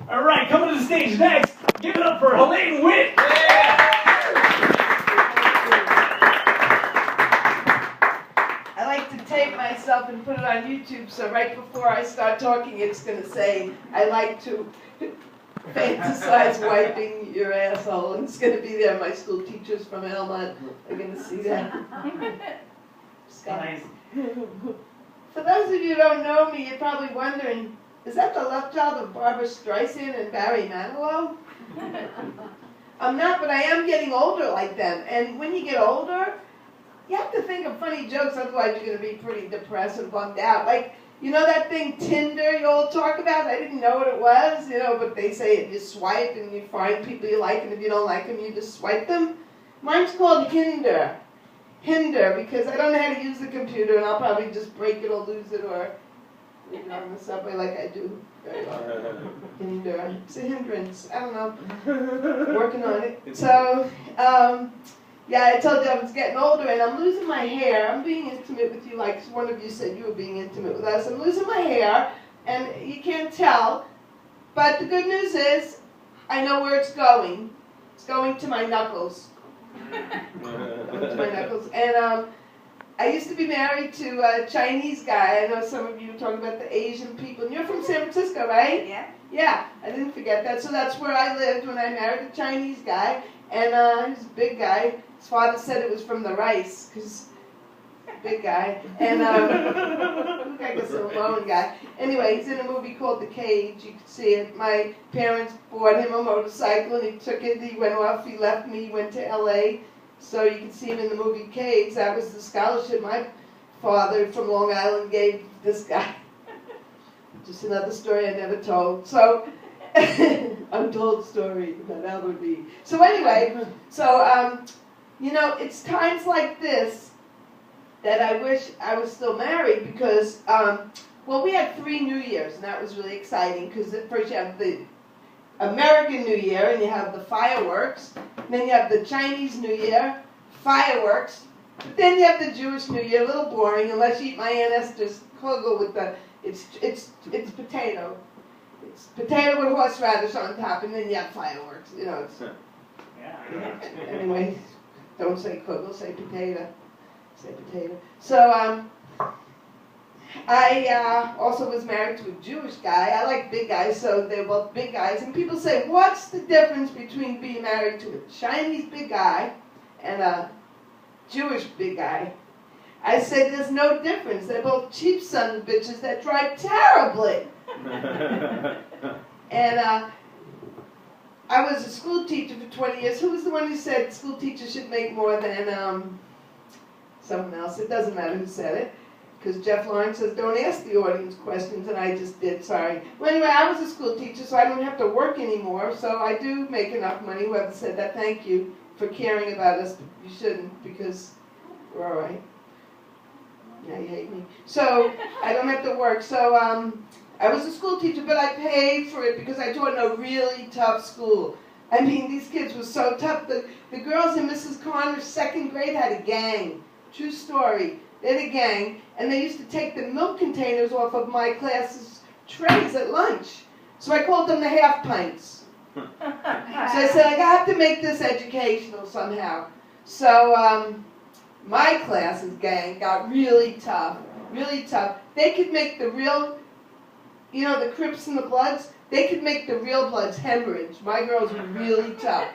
All right, coming to the stage next, give it up for Helene Witt. I like to tape myself and put it on YouTube, so right before I start talking, it's going to say, I like to fantasize wiping your asshole. And it's going to be there. My school teachers from Elmont are going to see that. Nice. For those of you who don't know me, you're probably wondering, is that the love child of Barbara Streisand and Barry Manilow? I'm not, but I am getting older like them. And when you get older, you have to think of funny jokes, otherwise you're going to be pretty depressed and bummed out. Like, you know that thing Tinder you all talk about? I didn't know what it was, but they say you swipe and you find people you like, and if you don't like them, you just swipe them. Mine's called Hinder. Hinder, because I don't know how to use the computer, and I'll probably just break it or lose it or leave it on the subway like I do very often. Hinder. It's a hindrance. I don't know. Working on it. So, yeah, I told you I was getting older, and I'm losing my hair. I'm being intimate with you, like one of you said you were being intimate with us. I'm losing my hair, and you can't tell. But the good news is, I know where it's going. It's going to my knuckles. Going to my knuckles. And I used to be married to a Chinese guy. I know some of you are talking about the Asian people. And you're from San Francisco, right? Yeah. Yeah, I didn't forget that. So that's where I lived when I married a Chinese guy. And he was a big guy. His father said it was from the rice, because big guy. And looked like a Samoan guy. Anyway, he's in a movie called The Cage. You can see it. My parents bought him a motorcycle, and he took it. He went off. He left me. He went to L.A. So you can see him in the movie Cage. That was the scholarship my father from Long Island gave this guy. Just another story I never told. So, untold story about Albert B. So anyway, it's times like this that I wish I was still married because, we had 3 New Years, and that was really exciting because at first you have the American New Year, and you have the fireworks, and then you have the Chinese New Year, fireworks, but then you have the Jewish New Year, a little boring unless you eat my Aunt Esther's kugel with the, it's potato. It's potato with horseradish on top, and then you have fireworks, it's... Yeah. Anyway, don't say kugel, say potato. Say potato. So, I also was married to a Jewish guy. I like big guys, so they're both big guys. And people say, what's the difference between being married to a Chinese big guy and a Jewish big guy? I said, there's no difference. They're both cheap sons of bitches that drive terribly. And I was a school teacher for 20 years. Who was the one who said school teachers should make more than someone else? It doesn't matter who said it. Because Jeff Lawrence says, don't ask the audience questions, and I just did, sorry. Well, anyway, I was a school teacher, so I don't have to work anymore, so I do make enough money. Whoever said that, thank you for caring about us. You shouldn't, because we're all right. Yeah, you hate me. So, I don't have to work. So, I was a school teacher, but I paid for it because I taught in a really tough school. I mean, these kids were so tough. The girls in Mrs. Connor's 2nd grade had a gang. True story. They had a gang, and they used to take the milk containers off of my class's trays at lunch. So I called them the half pints. So I said, I have to make this educational somehow. So my class's gang got really tough, really tough. They could make the real, the Crips and the Bloods, they could make the real Bloods hemorrhage. My girls were really tough.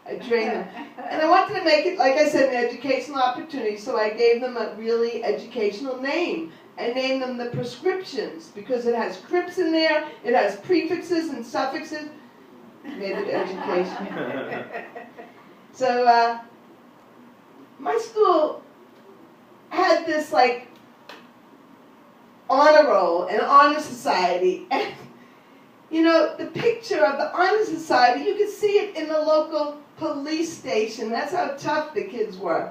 I trained them. And I wanted to make it, like I said, an educational opportunity, so I gave them a really educational name. I named them the prescriptions, because it has Crips in there, it has prefixes and suffixes. Made it educational. So, my school had this, honor roll, an honor society. And, the picture of the honor society, you could see it in the local police station. That's how tough the kids were.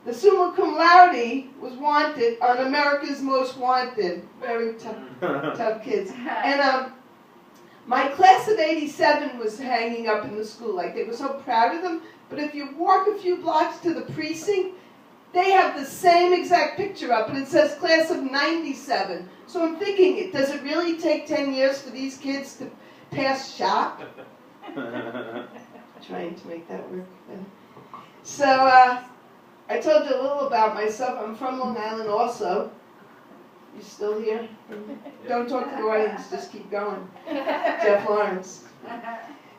The summa cum laude was wanted on America's Most Wanted. Very tough kids. And my class of '87 was hanging up in the school. They were so proud of them. But if you walk a few blocks to the precinct, they have the same exact picture up, and it says class of '97. So I'm thinking, does it really take 10 years for these kids to past shop. Trying to make that work. So I told you a little about myself. I'm from Long Island also. You still here? Don't talk to the audience, just keep going. Jeff Lawrence.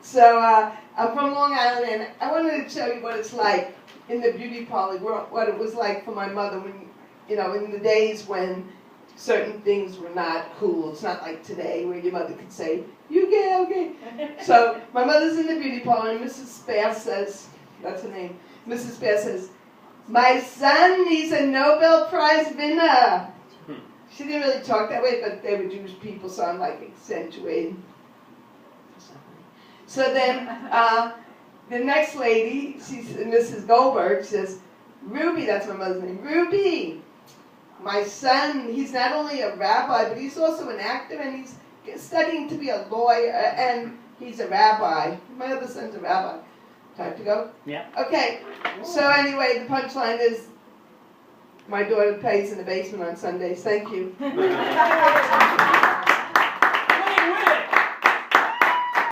So I'm from Long Island, and I wanted to show you what it's like in the beauty parlor, what it was like for my mother when, you know, in the days when certain things were not cool. It's not like today where your mother could say, you gay, okay. So my mother's in the beauty parlor, and Mrs. Bass says, that's her name, Mrs. Bass says, my son, he's a Nobel Prize winner. She didn't really talk that way, but they were Jewish people, so I'm like accentuating. So then the next lady, she's Mrs. Goldberg, says, Ruby, that's my mother's name, Ruby, my son, he's not only a rabbi, but he's also an actor, and he's studying to be a lawyer, and he's a rabbi. My other son's a rabbi. Time to go? Yeah. Okay, so anyway, the punchline is, my daughter plays in the basement on Sundays. Thank you.